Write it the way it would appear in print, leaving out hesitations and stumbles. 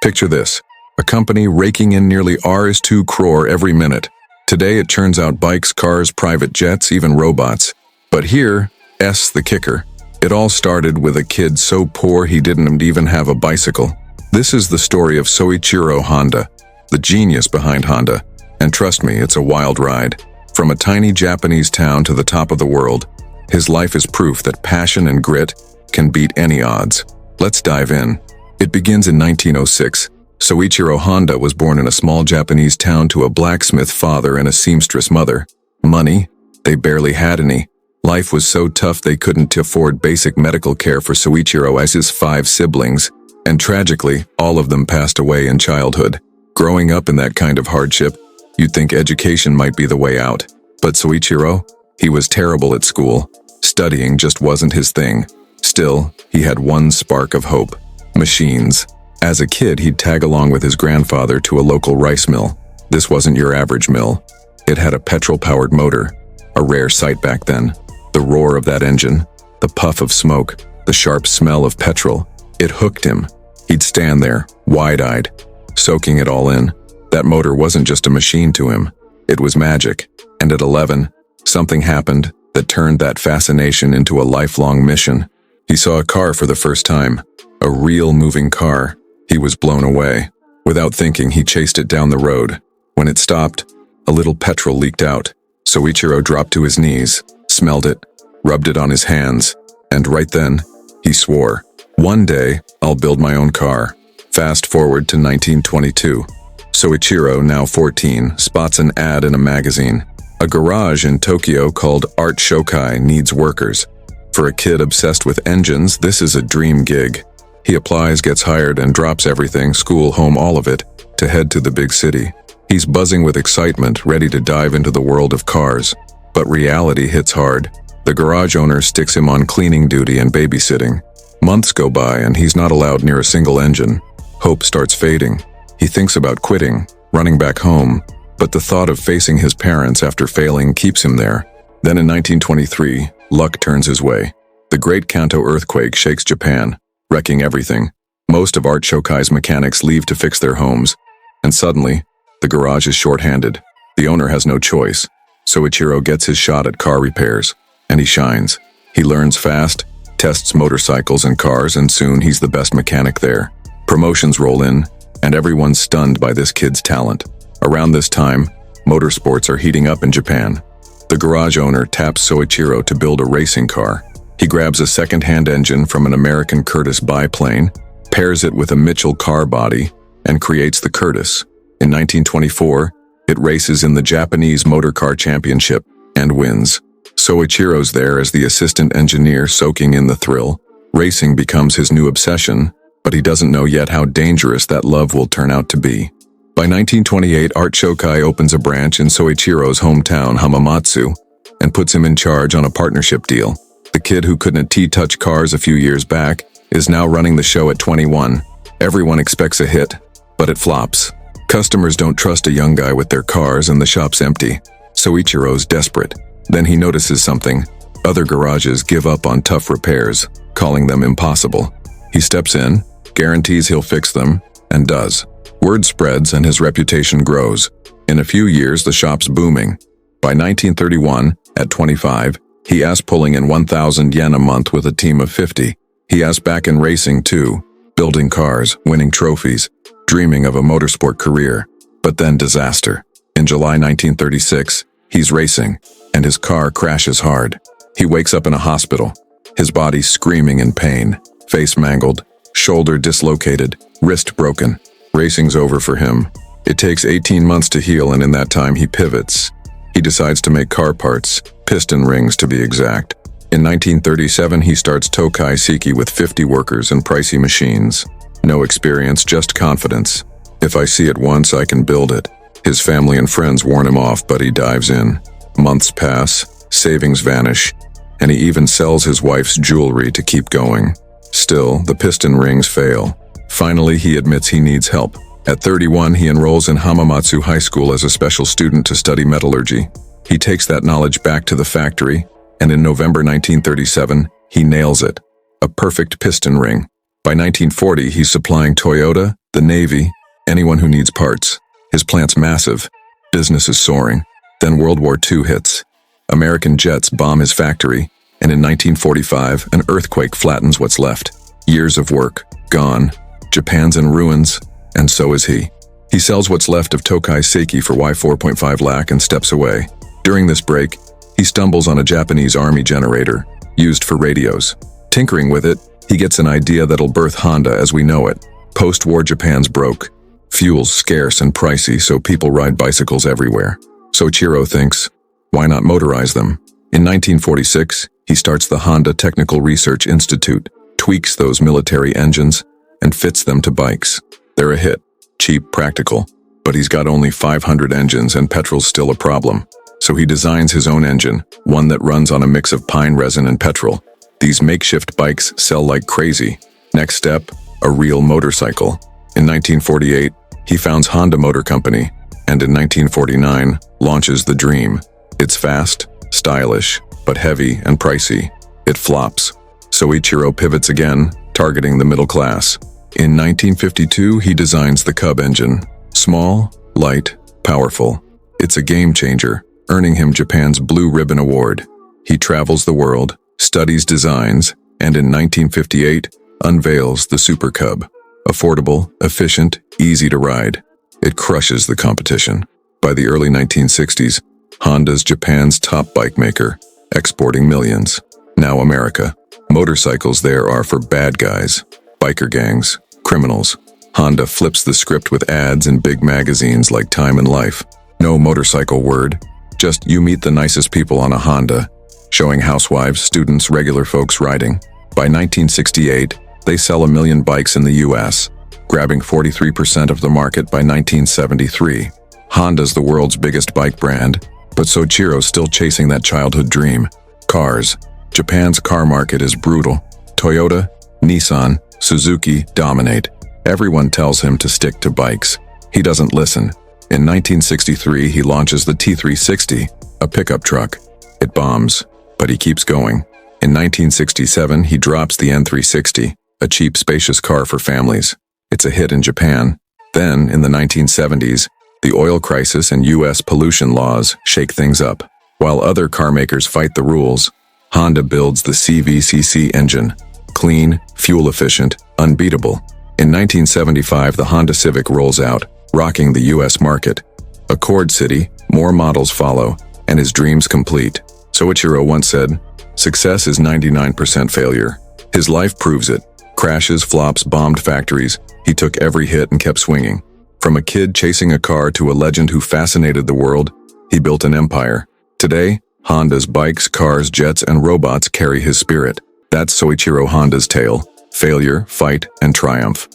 Picture this, a company raking in nearly Rs 2 crore every minute. Today it churns out bikes, cars, private jets, even robots. But here, the kicker. It all started with a kid so poor he didn't even have a bicycle. This is the story of Soichiro Honda, the genius behind Honda. And trust me, it's a wild ride. From a tiny Japanese town to the top of the world, his life is proof that passion and grit can beat any odds. Let's dive in. It begins in 1906. Soichiro Honda was born in a small Japanese town to a blacksmith father and a seamstress mother. Money? They barely had any. Life was so tough they couldn't afford basic medical care for Soichiro as his 5 siblings, and tragically, all of them passed away in childhood. Growing up in that kind of hardship, you'd think education might be the way out. But Soichiro? He was terrible at school. Studying just wasn't his thing. Still, he had one spark of hope: machines. As a kid, he'd tag along with his grandfather to a local rice mill. This wasn't your average mill. It had a petrol-powered motor, a rare sight back then. The roar of that engine, the puff of smoke, the sharp smell of petrol, it hooked him. He'd stand there, wide-eyed, soaking it all in. That motor wasn't just a machine to him. It was magic. And at 11, something happened that turned that fascination into a lifelong mission. He saw a car for the first time, a real moving car. He was blown away. Without thinking, he chased it down the road. When it stopped, a little petrol leaked out. Soichiro dropped to his knees, smelled it, rubbed it on his hands, and right then, he swore, "One day, I'll build my own car." Fast forward to 1922. Soichiro, now 14, spots an ad in a magazine. A garage in Tokyo called Art Shokai needs workers. For a kid obsessed with engines, this is a dream gig. He applies, gets hired, and drops everything, school, home, all of it, to head to the big city. He's buzzing with excitement, ready to dive into the world of cars. But reality hits hard. The garage owner sticks him on cleaning duty and babysitting. Months go by and he's not allowed near a single engine. Hope starts fading. He thinks about quitting, running back home, but the thought of facing his parents after failing keeps him there. Then in 1923, luck turns his way. The Great Kanto earthquake shakes Japan, wrecking everything. Most of Art Shokai's mechanics leave to fix their homes, and suddenly, the garage is short-handed. The owner has no choice. Soichiro gets his shot at car repairs, and he shines. He learns fast, tests motorcycles and cars, and soon he's the best mechanic there. Promotions roll in, and everyone's stunned by this kid's talent. Around this time, motorsports are heating up in Japan. The garage owner taps Soichiro to build a racing car. He grabs a second-hand engine from an American Curtiss biplane, pairs it with a Mitchell car body, and creates the Curtiss. In 1924, it races in the Japanese Motor Car Championship and wins. Soichiro's there as the assistant engineer, soaking in the thrill. Racing becomes his new obsession, but he doesn't know yet how dangerous that love will turn out to be. By 1928, Art Shokai opens a branch in Soichiro's hometown, Hamamatsu, and puts him in charge on a partnership deal. The kid who couldn't touch cars a few years back is now running the show at 21. Everyone expects a hit, but it flops. Customers don't trust a young guy with their cars and the shop's empty. Soichiro's desperate. Then he notices something. Other garages give up on tough repairs, calling them impossible. He steps in, guarantees he'll fix them, and does. Word spreads and his reputation grows. In a few years, the shop's booming. By 1931, at 25, he has pulling in 1,000 yen a month with a team of 50. He has back in racing too, building cars, winning trophies, dreaming of a motorsport career. But then disaster. In July 1936, he's racing, and his car crashes hard. He wakes up in a hospital, his body screaming in pain, face mangled, shoulder dislocated, wrist broken. Racing's over for him. It takes 18 months to heal, and in that time he pivots. He decides to make car parts, piston rings to be exact. In 1937, he starts Tokai Seiki with 50 workers and pricey machines. No experience, just confidence. If I see it once, I can build it. His family and friends warn him off, but he dives in. Months pass, savings vanish, and he even sells his wife's jewelry to keep going. Still, the piston rings fail. Finally, he admits he needs help. At 31, he enrolls in Hamamatsu High School as a special student to study metallurgy. He takes that knowledge back to the factory, and in November 1937, he nails it. A perfect piston ring. By 1940, he's supplying Toyota, The Navy, anyone who needs parts. His plant's massive. Business is soaring. Then World War II hits. American jets bomb his factory, and in 1945, an earthquake flattens what's left. Years of work, gone. Japan's in ruins, and so is he. He sells what's left of Tokai Seiki for Y4.5 lakh and steps away. During this break, he stumbles on a Japanese army generator, used for radios. Tinkering with it, he gets an idea that'll birth Honda as we know it. Post-war Japan's broke. Fuel's scarce and pricey, so people ride bicycles everywhere. Soichiro thinks, why not motorize them? In 1946, he starts the Honda Technical Research Institute, tweaks those military engines, and fits them to bikes. They're a hit. Cheap, practical. But he's got only 500 engines and petrol's still a problem. So he designs his own engine, one that runs on a mix of pine resin and petrol. These makeshift bikes sell like crazy. Next step, a real motorcycle. In 1948, he founds Honda Motor Company, and in 1949, launches the Dream. It's fast, stylish, but heavy and pricey. It flops. Soichiro pivots again, targeting the middle class. In 1952, he designs the Cub engine. Small, light, powerful. It's a game changer, earning him Japan's Blue Ribbon Award. He travels the world, studies designs, and in 1958, unveils the Super Cub. Affordable, efficient, easy to ride. It crushes the competition. By the early 1960s, Honda's Japan's top bike maker, exporting millions. Now America. Motorcycles there are for bad guys, biker gangs, criminals. Honda flips the script with ads in big magazines like Time and Life. No motorcycle word, just you meet the nicest people on a Honda, showing housewives, students, regular folks riding. By 1968, they sell 1 million bikes in the US, grabbing 43% of the market by 1973. Honda's the world's biggest bike brand, but Soichiro's still chasing that childhood dream. Cars. Japan's car market is brutal. Toyota, Nissan, Suzuki dominate. Everyone tells him to stick to bikes. He doesn't listen. In 1963, he launches the T360, a pickup truck. It bombs, but he keeps going. In 1967, he drops the N360, a cheap, spacious car for families. It's a hit in Japan. Then, in the 1970s, the oil crisis and US pollution laws shake things up. While other car makers fight the rules, Honda builds the CVCC engine. Clean, fuel-efficient, unbeatable. In 1975, the Honda Civic rolls out, rocking the US market. Accord City, more models follow, and his dreams complete. Soichiro once said, "Success is 99% failure." His life proves it. Crashes, flops, bombed factories. He took every hit and kept swinging. From a kid chasing a car to a legend who fascinated the world, he built an empire. Today, Honda's bikes, cars, jets, and robots carry his spirit. That's Soichiro Honda's tale. Failure, fight, and triumph.